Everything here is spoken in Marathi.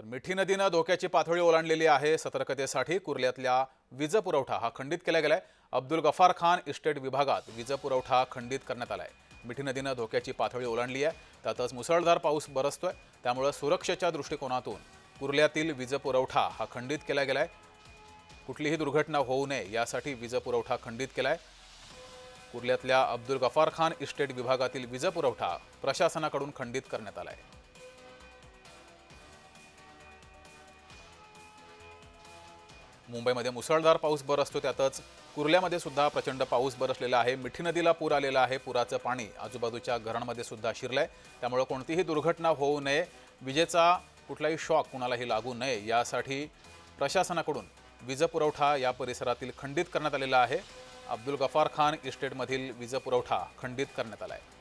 मिठी नदीनं धोक्याची पातळी ओलांडलेली आहे। सतर्कतेसाठी कुर्ल्यातल्या वीज पुरवठा हा खंडित केला गेलाय। अब्दुल गफार खान इस्टेट विभागात वीज पुरवठा खंडित करण्यात आलाय। मिठी नदीनं धोक्याची पातळी ओलांडली आहे। त्यातच मुसळधार पाऊस बरसतोय, त्यामुळे सुरक्षेच्या दृष्टिकोनातून कुर्ल्यातील वीज पुरवठा हा खंडित केला गेलाय। कुठलीही दुर्घटना होऊ नये यासाठी वीज पुरवठा खंडित केलाय। कुर्ल्यातल्या अब्दुल गफार खान इस्टेट विभागातील वीज पुरवठा प्रशासनाकडून खंडित करण्यात आलाय। मुंबईमध्ये मुसळधार पाऊस बरसतो, त्यातच कुर्ल्यामध्ये सुद्धा प्रचंड पाऊस बरसलेला आहे। मिठी नदीला पूर आलेला आहे। पुराचं पाणी आजूबाजूच्या घरांमध्ये सुद्धा शिरलंय, त्यामुळे कोणतीही दुर्घटना होऊ नये, विजेचा कुठलाही शॉक कुणालाही लागू नये यासाठी प्रशासनाकडून वीज पुरवठा या परिसरातील खंडित करण्यात आलेला आहे। अब्दुल गफार खान इस्टेटमधील वीज पुरवठा खंडित करण्यात आला आहे।